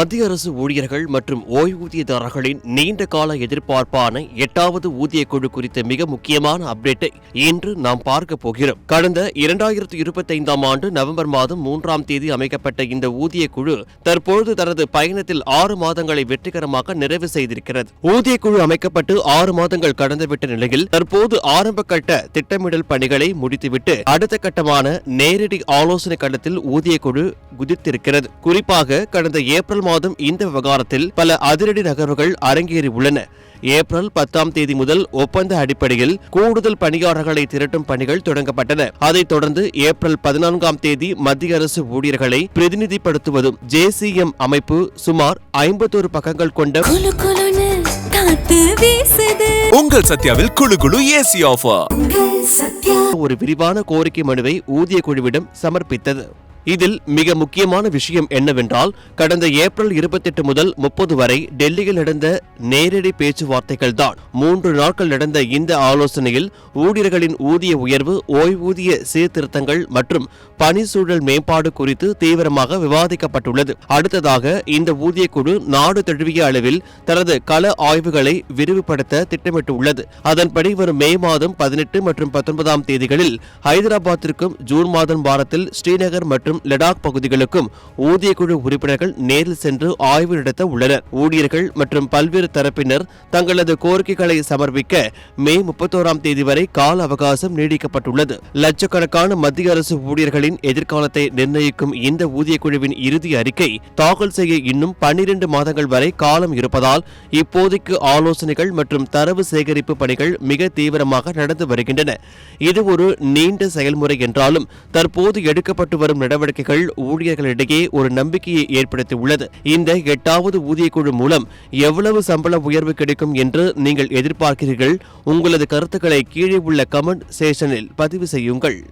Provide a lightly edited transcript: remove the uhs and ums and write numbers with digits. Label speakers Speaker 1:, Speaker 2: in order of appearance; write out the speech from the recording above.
Speaker 1: மத்திய அரசு ஊழியர்கள் மற்றும் ஓய்வூதியதாரர்களின் நீண்ட கால எதிர்பார்ப்பான 8வது ஊதிய குழு குறித்த மிக முக்கியமான அப்டேட்டை இன்று நாம் பார்க்க போகிறோம். கடந்த 2025ஆம் ஆண்டு நவம்பர் மாதம் 3ஆம் தேதி அமைக்கப்பட்ட இந்த ஊதிய குழு தற்பொழுது தனது பயணத்தில் 6 மாதங்களை வெற்றிகரமாக நிறைவு செய்திருக்கிறது. ஊதிய குழு அமைக்கப்பட்டு 6 மாதங்கள் கடந்துவிட்ட நிலையில் தற்போது ஆரம்ப கட்ட திட்டமிடல் பணிகளை முடித்துவிட்டு அடுத்த கட்டமான நேரடி ஆலோசனை கட்டத்தில் ஊதிய குழு குதித்திருக்கிறது. குறிப்பாக கடந்த ஏப்ரல் மாதம் இந்த விவகாரத்தில் பல அதிரடி நகர்வுகள் அரங்கேறியுள்ளன. ஏப்ரல் 10ஆம் தேதி முதல் ஒப்பந்த அடிப்படையில் கூடுதல் பணியாளர்களை திரட்டும் பணிகள் தொடங்கப்பட்டன. அதைத் தொடர்ந்து ஏப்ரல் 14ஆம் தேதி மத்திய அரசு ஊழியர்களை பிரதிநிதிப்படுத்துவதும் JCM அமைப்பு சுமார் 51 பக்கங்கள் கொண்ட
Speaker 2: உங்கள் சத்யாவில் குளு குளு ஏசி ஆஃபர்
Speaker 1: ஒரு விரிவான கோரிக்கை மனுவை ஊதிய குழுவிடம் சமர்ப்பித்தது. இதில் மிக முக்கியமான விஷயம் என்னவென்றால், கடந்த ஏப்ரல் 28 முதல் 30 வரை டெல்லியில் நடந்த நேரடி பேச்சுவார்த்தைகள் தான். 3 நாட்கள் நடந்த இந்த ஆலோசனையில் ஊழியர்களின் ஊதிய உயர்வு, ஓய்வூதிய சீர்திருத்தங்கள் மற்றும் பணிச்சூழல் மேம்பாடு குறித்து தீவிரமாக விவாதிக்கப்பட்டுள்ளது. அடுத்ததாக இந்த ஊதிய குழு நாடு தழுவிய அளவில் தனது கள ஆய்வுகளை விரிவுபடுத்த திட்டமிட்டுள்ளது. அதன்படி வரும் மே மாதம் 18 மற்றும் 19ஆம் தேதிகளில் ஹைதராபாத்திற்கும், ஜூன் மாதம் வாரத்தில் ஸ்ரீநகர் மற்றும் லடாக் பகுதிகளுக்கும் ஊதிய குழு உறுப்பினர்கள் நேரில் சென்று ஆய்வு நடத்த உள்ளனர். ஊழியர்கள் மற்றும் பல்வேறு தரப்பினர் தங்களது கோரிக்கைகளை சமர்ப்பிக்க மே 31ஆம் தேதி வரை கால அவகாசம் நீடிக்கப்பட்டுள்ளது. லட்சக்கணக்கான மத்திய அரசு ஊழியர்களின் எதிர்காலத்தை நிர்ணயிக்கும் இந்த ஊதிய குழுவின் இறுதி அறிக்கை தாக்கல் செய்ய இன்னும் 12 மாதங்கள் வரை காலம் இருப்பதால் இப்போதைக்கு ஆலோசனைகள் மற்றும் தரவு சேகரிப்பு பணிகள் மிக தீவிரமாக நடந்து வருகின்றன. இது ஒரு நீண்ட செயல்முறை என்றாலும் தற்போது எடுக்கப்பட்டு வரும் நடவடிக்கைகள் ஊழியர்களிடையே ஒரு நம்பிக்கையை ஏற்படுத்தியுள்ளது. இந்த 8வது ஊதிய குழு மூலம் எவ்வளவு சம்பள உயர்வு கிடைக்கும் என்று நீங்கள் எதிர்பார்க்கிறீர்கள்? உங்களது கருத்துக்களை கீழே உள்ள கமெண்ட் செக்ஷனில் பதிவு செய்யுங்கள்.